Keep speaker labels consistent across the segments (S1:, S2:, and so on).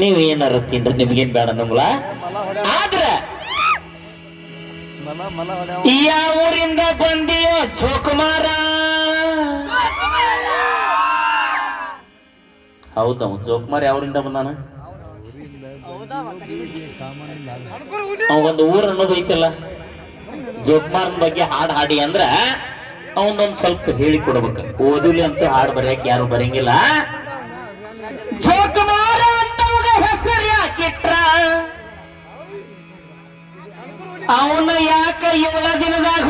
S1: ನೀವೇನಾರ ತಿಂದ್ರೆ ನಿಮ್ಗೇನ್ ಬೇಡ ನಮ್ಗಳ ಆದ್ರ ಯಾವ ಊರಿಂದ ಬಂದಿಯೋ ಚೋಕುಮಾರ? ಹೌದವ ಚೋಕುಮಾರ ಯಾವ್ರಿಂದ ಬಂದಾನ? ಅವಂದು ಊರ್ ಅನ್ನೋದು ಐತಲ್ಲ, ಜೋಕುಮಾರನ ಬಗ್ಗೆ ಹಾಡು ಹಾಡಿ ಅಂದ್ರ ಅವನೊಂದ್ ಸ್ವಲ್ಪ ಹೇಳಿ ಕೊಡ್ಬೇಕು. ಓದಿಲಿ ಅಂತ ಹಾಡು ಬರ್ಯಾಕ ಯಾರು ಬರಂಗಿಲ್ಲ. ಜೋಕುಮಾರ ಅಂತವಾಗ ಹೆಸರು ಯಾಕಿಟ್ರ? ಅವನ ಯಾಕ 7 ದಿನದಾಗ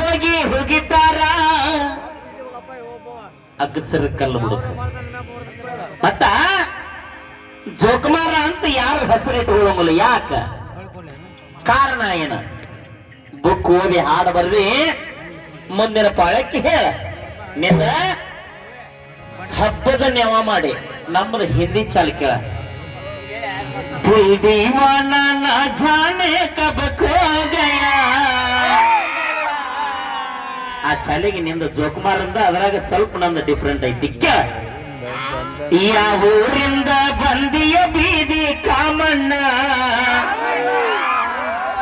S1: ಹೋಗಿದ್ದಾರ? ಅಗಸರ ಕಲ್ಲು ಹುಡುಕ ಮತ್ತ ಜೋಕುಮಾರ ಅಂತ ಯಾರು ಹೆಸರು ಇಟ್ಕೊಳ್ಳಂಗಿಲ್ಲ. ಯಾಕ? ಕಾರಣ ಏನ? ಬುಕ್ ಓದಿ ಹಾಡು ಬರ್ದಿ ಮುಂದಿನ ಪಾಳಕ್ಕೆ ಹೇಳ. ನಿನ್ನ ಹಬ್ಬದ ನೆವ ಮಾಡಿ ನಮ್ಮದು ಹಿಂದಿ ಚಾಲ ಕೇಳ. ದೀವಾನ ನ ಜಾನೆ ಕಬ ಖೋ ಗಯಾ. ಆ ಚಾಲಿಗೆ ನಿಂದು ಜೋಕುಮಾರಿಂದ ಅದ್ರಾಗ ಸ್ವಲ್ಪ ನಂದು ಡಿಫ್ರೆಂಟ್ ಐತಿ. ಯಾವ ಊರಿಂದ ಬಂದಿಯ ಬೀದಿ ಕಾಮಣ್ಣ?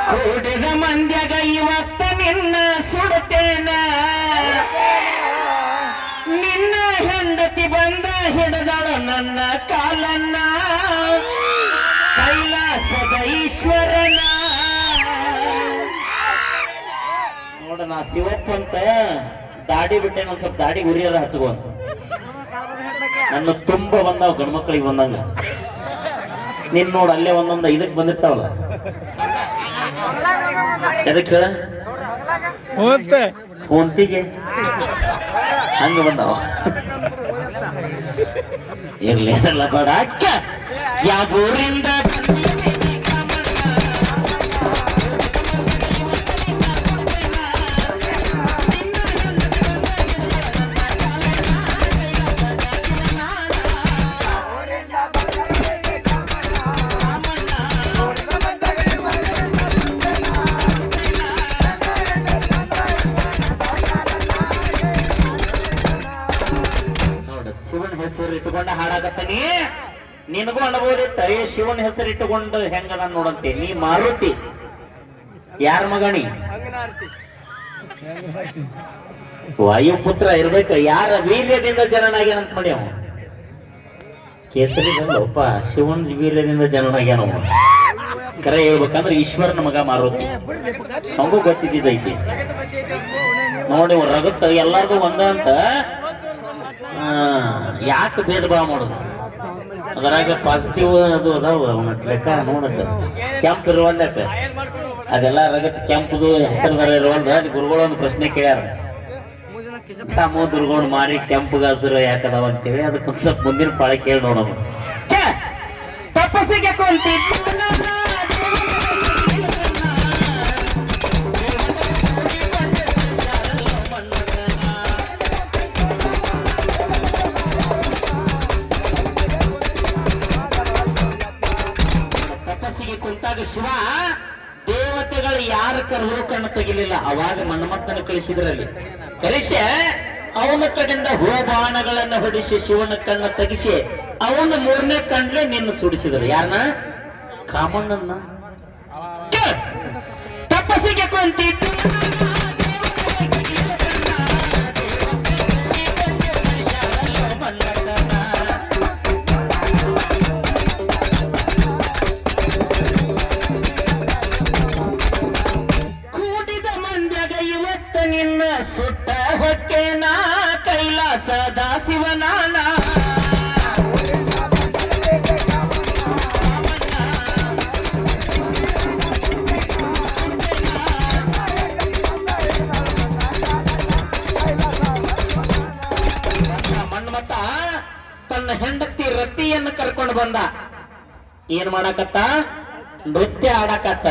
S1: ಕೂಡಿದ ಮಂದ್ಯಾಗ ಇವತ್ತ ನಿನ್ನ ಸುಡುತ್ತೇನ. ನಿನ್ನ ಹೆಂಡತಿ ಬಂದ ಹಿಡಿದಳ ನನ್ನ ಕಾಲನ್ನ, ಕೈಲಾಸದ ಈಶ್ವರನ. ನೋಡ ನಾ ಶಿವಪ್ಪ ಅಂತ ದಾಡಿ ಬಿಟ್ಟೆ, ಒಂದ್ ಸ್ವಲ್ಪ ದಾಡಿ ಉರಿಯದ ಹಚ್ಕೊಂತ. ನನ್ನ ತುಂಬ ಬಂದಾವ ಗಂಡ್ಮಕ್ಳಿಗೆ ಬಂದಂಗ. ನೀನ್ ನೋಡ ಅಲ್ಲೇ ಒಂದೊಂದು ಇದಕ್ ಬಂದಿರ್ತಾವಲ್ಲ, ಎದಕ್ಕೆ ಹೇಳ? ಹೊಂತಿಗೆ ಹಂಗ ಬಂದಾವ. ಇರ್ಲಿ ಎಲ್ಲ ಬೇಡ. ಅಕ್ಕ ಯಾವ ಊರಿಂದ ಶಿವನ್ ಹೆಸರು ಇಟ್ಟುಕೊಂಡ ಹಾಡಾಕತ್ತಾನಿ. ನಿನಗೂ ಅನ್ಬೋದಿತ್ತ ಏ ಶಿವನ್ ಹೆಸರು ಇಟ್ಟುಕೊಂಡು ಹೆಂಗದ ನೋಡಂತೆ. ನೀ ಮಾರುತಿ ಯಾರ ಮಗಣಿ? ವಾಯುಪುತ್ರ ಇರ್ಬೇಕ. ಯಾರ ವೀರ್ಯದಿಂದ ಜನನಾಗ್ಯಾನಂತ ಮಾಡಿ ಅವ ಕೇಸರಿ ಬಂದಪ್ಪ. ಶಿವನ್ ವೀರ್ಯದಿಂದ ಜನನಾಗ್ಯಾನ. ಕರೆ ಹೇಳ್ಬೇಕಂದ್ರೆ ಈಶ್ವರನ ಮಗ ಮಾರುತಿ. ಅವಂಗೂ ಗೊತ್ತಿದ್ದೈತಿ ನೋಡಿ. ರಗತ್ತ ಎಲ್ಲಾರ್ಗು ಒಂದ ಅಂತ ಯಾಕೆ ಭೇದ ಭಾವ ಮಾಡೋದು? ಅದರಾಗ ಪಾಸಿಟಿವ್ ಅದು ಅದಾವ ಲೆಕ್ಕ ನೋಡಕ್ಕ. ಕೆಂಪ್ ಇರುವಲ್ಯಾಕ ಅದೆಲ್ಲ ರಗತ್ ಕೆಂಪುದು ಹೆಸರು ಇರುವಲ್ದ. ಅದು ಗುರುಗಳು ಒಂದು ಪ್ರಶ್ನೆ ಕೇಳ್ಯಾರ, ತಮ್ಮ ದುರ್ಗೋಣ್ ಮಾರಿ ಕೆಂಪುಗ ಹಸಿರು ಯಾಕದಾವ ಅಂತೇಳಿ. ಅದಕ್ಕೊಂದ್ ಸ್ವಲ್ಪ ಮುಂದಿನ ಪಾಳೆ ಕೇಳಿ ನೋಡೋಣ. ತಪಸ್ಸಿಗೆ ಕೊಂತಿತ್ತು ಕುಂತಾಗ ಶಿವ ದೇವತೆಗಳು ಯಾರ ಕರೆದ್ರು ಕಣ್ಣು ತೆಗಿಲಿಲ್ಲ. ಅವಾಗ ಮನ್ಮಥನ ಕಳಿಸಿದ್ರಲ್ಲಿ ಕಳಿಸಿ ಅವನ ಕಡೆಯಿಂದ ಬಾಣಗಳನ್ನ ಹೊಡಿಸಿ ಶಿವನ ಕಣ್ಣ ತೆಗಿಸಿ ಅವನ 3ನೇ ಕಣ್ಲೆ ನಿನ್ನ ಸುಡಿಸಿದ್ರು. ಯಾರನ್ನ? ಕಾಮಣ್ಣನ್ನ. ತಪಸ್ಸಿಗೆ ಕುಂತಿತ್ತು ನಿನ್ನ ಸುಟ್ಟ ಹೊಕ್ಕೇನ ಕೈಲಾಸದ ಶಿವನಾನ. ಮನ್ಮಥ ತನ್ನ ಹೆಂಡತಿ ರತಿಯನ್ನು ಕರ್ಕೊಂಡು ಬಂದ. ಏನ್ ಮಾಡಾಕತ್ತ? ನೃತ್ಯ ಆಡಾಕತ್ತ.